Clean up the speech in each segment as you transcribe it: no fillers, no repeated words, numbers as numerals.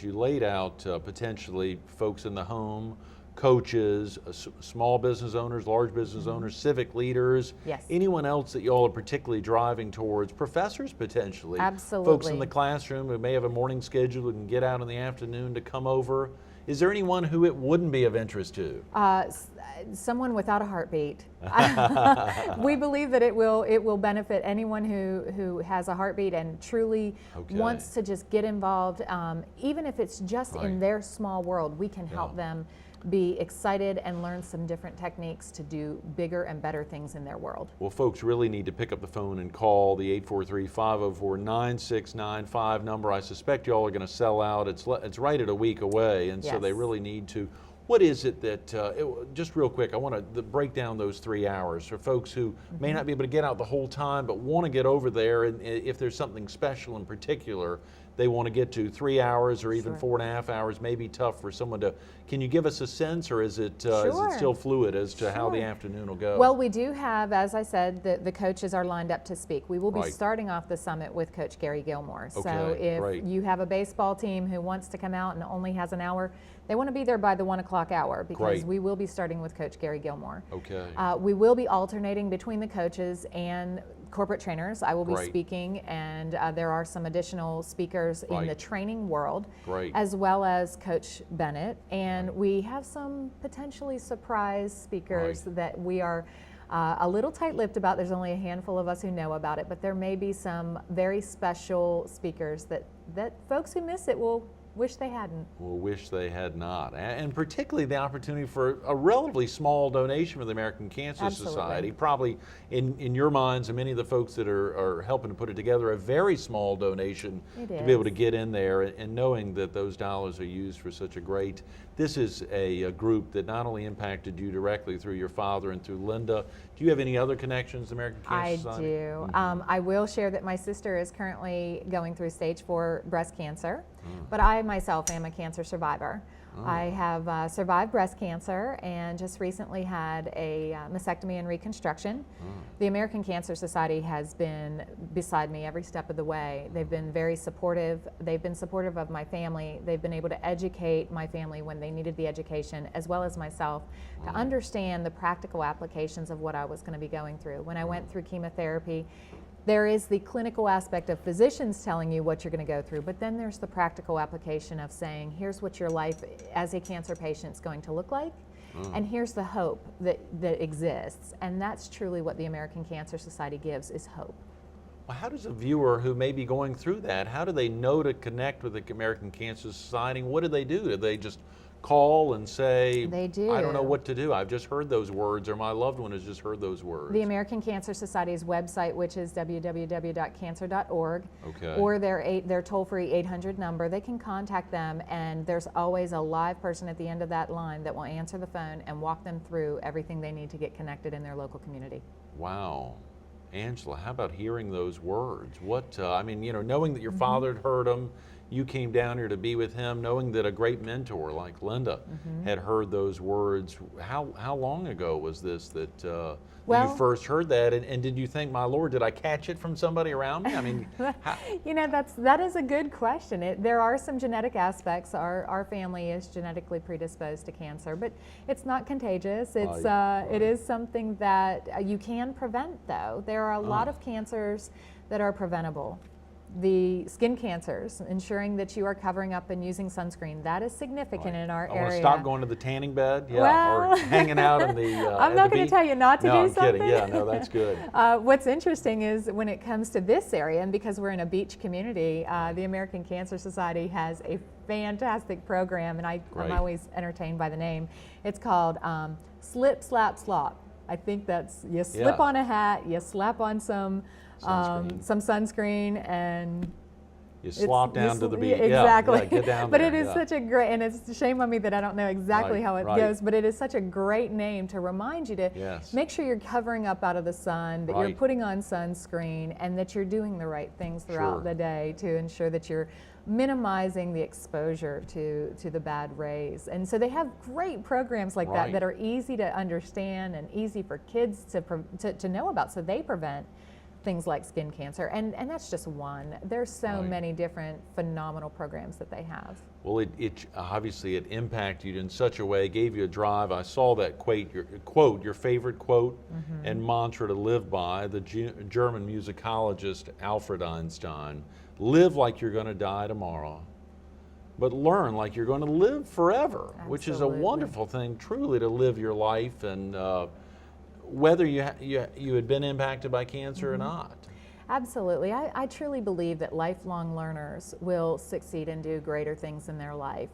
that you laid out, potentially folks in the home, coaches, small business owners, large business owners, civic leaders, Yes. anyone else that y'all are particularly driving towards, professors potentially, Absolutely. folks in the classroom who may have a morning schedule and can get out in the afternoon to come over. Is there anyone who it wouldn't be of interest to? Someone without a heartbeat. We believe that it will benefit anyone who has a heartbeat and truly wants to just get involved, even if it's just in their small world. We can help them be excited and learn some different techniques to do bigger and better things in their world. Well, folks really need to pick up the phone and call the 843-504-9695 number. I suspect y'all are going to sell out. It's right at a week away, and so they really need to. What is it that, just real quick, I want to break down those 3 hours for folks who may not be able to get out the whole time but want to get over there, and if there's something special in particular they want to get to. 3 hours or even 4.5 hours may be tough for someone to. Can you give us a sense, or is it still fluid as to how the afternoon will go? Well, we do have, as I said, the coaches are lined up to speak. We will be starting off the summit with Coach Gary Gilmore. So if you have a baseball team who wants to come out and only has an hour, they want to be there by the 1 o'clock hour, because we will be starting with Coach Gary Gilmore. We will be alternating between the coaches and corporate trainers. I will be speaking, and there are some additional speakers in the training world, as well as Coach Bennett. And we have some potentially surprise speakers that we are a little tight-lipped about. There's only a handful of us who know about it, but there may be some very special speakers that folks who miss it will wish they hadn't. Will wish they had not. And particularly the opportunity for a relatively small donation for the American Cancer Society. Probably in your minds and many of the folks that are helping to put it together, a very small donation to be able to get in there, and knowing that those dollars are used for such a great. This is a group that not only impacted you directly through your father and through Linda. Do you have any other connections to the American Cancer Society? I do. I will share that my sister is currently going through stage 4 breast cancer, but I myself am a cancer survivor. I have survived breast cancer and just recently had a mastectomy and reconstruction. The American Cancer Society has been beside me every step of the way. They've been very supportive. They've been supportive of my family. They've been able to educate my family when they needed the education, as well as myself, to understand the practical applications of what I was going to be going through. When I went through chemotherapy, there is the clinical aspect of physicians telling you what you're going to go through, but then there's the practical application of saying, here's what your life as a cancer patient is going to look like, and here's the hope that exists. And that's truly what the American Cancer Society gives, is hope. Well, how does a viewer who may be going through that, how do they know to connect with the American Cancer Society? What do they do? Do they just call and say, they do. I don't know what to do, I've just heard those words, or my loved one has just heard those words? The American Cancer Society's website, which is www.cancer.org, or their toll-free 800 number, they can contact them, and there's always a live person at the end of that line that will answer the phone and walk them through everything they need to get connected in their local community. Wow. Angela, how about hearing those words? What, I mean, you know, knowing that your father had heard them, you came down here to be with him, knowing that a great mentor like Linda had heard those words. How long ago was this that you first heard that? And did you think, my Lord, did I catch it from somebody around me? I mean, you know, that is a good question. There are some genetic aspects. Our family is genetically predisposed to cancer, but it's not contagious. It's it is something that you can prevent, though. There are a lot of cancers that are preventable. The skin cancers, ensuring that you are covering up and using sunscreen, that is significant in our area. I want to stop going to the tanning bed, or hanging out in the I'm not going to tell you not to do something. Kidding. Yeah, no, that's good. What's interesting is when it comes to this area, and because we're in a beach community, the American Cancer Society has a fantastic program, and I'm always entertained by the name. It's called Slip, Slap, Slop. I think that's, you slip on a hat, you slap on some sunscreen, and you slop down to the beach. Exactly. Yeah, get down but there. It is such a great, and it's a shame on me that I don't know exactly how it goes, but it is such a great name to remind you to make sure you're covering up out of the sun, that you're putting on sunscreen, and that you're doing the right things throughout the day to ensure that you're minimizing the exposure to the bad rays. And so they have great programs like that that are easy to understand and easy for kids to know about, so they prevent. things like skin cancer, and that's just one. There's so many different phenomenal programs that they have. Well, it obviously it impacted you in such a way, gave you a drive. I saw that quote, your favorite quote and mantra to live by, the German musicologist Alfred Einstein. Live like you're going to die tomorrow, but learn like you're going to live forever. Absolutely. Which is a wonderful thing, truly, to live your life, and whether you had been impacted by cancer or not. Absolutely. I truly believe that lifelong learners will succeed and do greater things in their life.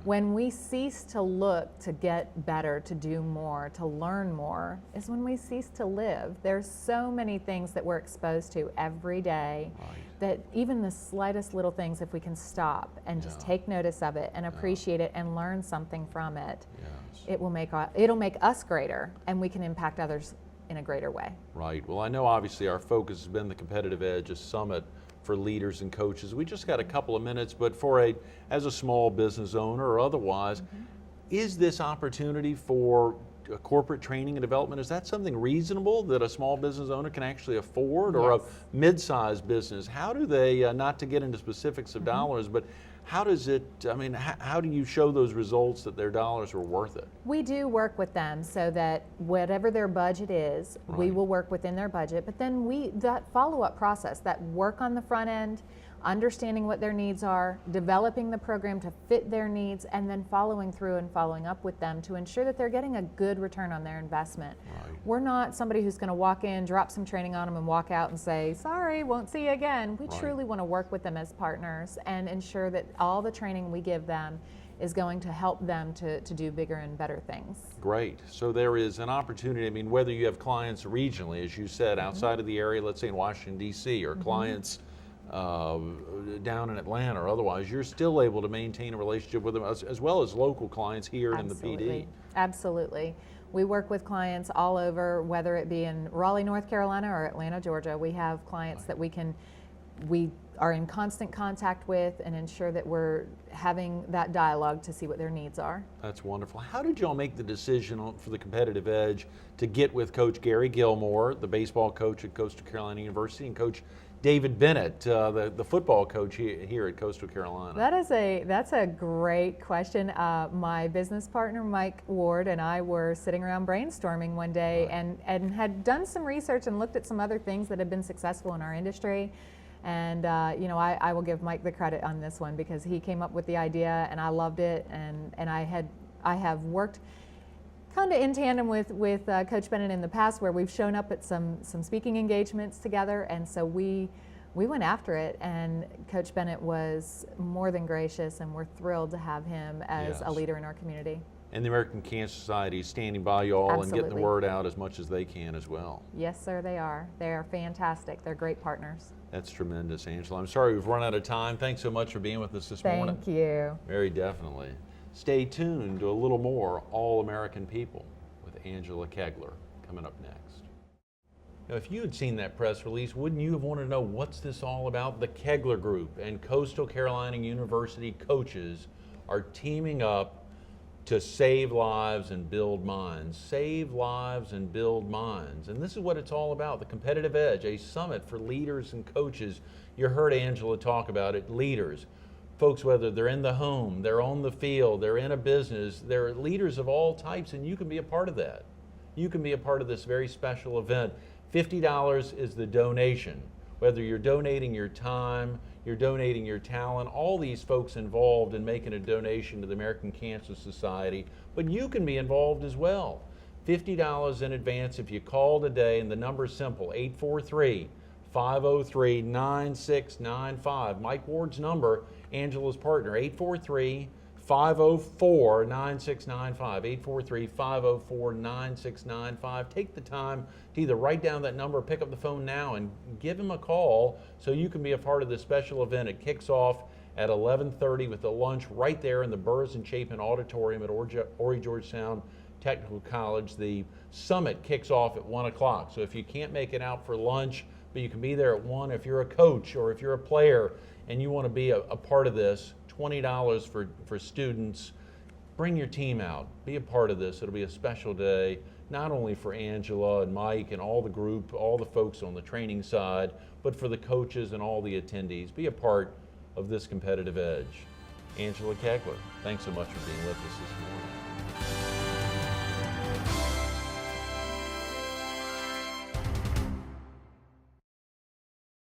When we cease to look to get better, to do more, to learn more, is when we cease to live. There's so many things that we're exposed to every day that even the slightest little things, if we can stop and just take notice of it and appreciate it and learn something from it, it'll make us greater, and we can impact others in a greater way. Right. Well, I know obviously our focus has been the Competitive Edge, a summit for leaders and coaches. We just got a couple of minutes, but as a small business owner or otherwise, is this opportunity for corporate training and development, is that something reasonable that a small business owner can actually afford, or a mid-sized business? How do they, not to get into specifics of dollars, but how does it, how do you show those results that their dollars were worth it? We do work with them so that whatever their budget is, we will work within their budget, but then that follow-up process, that work on the front end, understanding what their needs are, developing the program to fit their needs, and then following through and following up with them to ensure that they're getting a good return on their investment. We're not somebody who's going to walk in, drop some training on them, and walk out and say, sorry, won't see you again. We truly want to work with them as partners and ensure that all the training we give them is going to help them to do bigger and better things. Great. So there is an opportunity, whether you have clients regionally, as you said, outside of the area, let's say in Washington, D.C., or clients down in Atlanta or otherwise, you're still able to maintain a relationship with them as well as local clients here in the PD. Absolutely. We work with clients all over, whether it be in Raleigh, North Carolina or Atlanta, Georgia. We have clients that we are in constant contact with and ensure that we're having that dialogue to see what their needs are. That's wonderful. How did y'all make the decision for the Competitive Edge to get with Coach Gary Gilmore, the baseball coach at Coastal Carolina University, and Coach David Bennett, the football coach here at Coastal Carolina? That's a great question. My business partner, Mike Ward, and I were sitting around brainstorming one day and had done some research and looked at some other things that had been successful in our industry. And I will give Mike the credit on this one because he came up with the idea and I loved it, and I have worked kind of in tandem with Coach Bennett in the past, where we've shown up at some speaking engagements together, and so we went after it, and Coach Bennett was more than gracious, and we're thrilled to have him as a leader in our community. And the American Cancer Society is standing by you all and getting the word out as much as they can as well. Yes, sir, they are. They are fantastic. They're great partners. That's tremendous, Angela. I'm sorry we've run out of time. Thanks so much for being with us this morning. Thank you. Very definitely. Stay tuned to a little more All-American People with Angela Kegler coming up next. Now, if you had seen that press release, wouldn't you have wanted to know what's this all about? The Kegler Group and Coastal Carolina University coaches are teaming up to save lives and build minds. Save lives and build minds. And this is what it's all about, the Competitive Edge, a summit for leaders and coaches. You heard Angela talk about it, leaders. Folks, whether they're in the home, they're on the field, they're in a business, they're leaders of all types, and you can be a part of that. You can be a part of this very special event. $50 is the donation. Whether you're donating your time, you're donating your talent, all these folks involved in making a donation to the American Cancer Society, but you can be involved as well. $50 in advance if you call today, and the number is simple, 843-503-9695. Mike Ward's number, Angela's partner, 843-504-9695, 843-504-9695. Take the time to either write down that number or pick up the phone now and give him a call so you can be a part of this special event. It kicks off at 11:30 with a lunch right there in the Burrs and Chapin Auditorium at Horry Georgetown Technical College. The summit kicks off at 1 o'clock. So if you can't make it out for lunch, but you can be there at 1, if you're a coach or if you're a player and you want to be a part of this, $20 for students. Bring your team out. Be a part of this. It'll be a special day. not only for Angela and Mike and all the group, all the folks on the training side, but for the coaches and all the attendees. Be a part of this competitive edge. Angela Kegler, thanks so much for being with us this morning.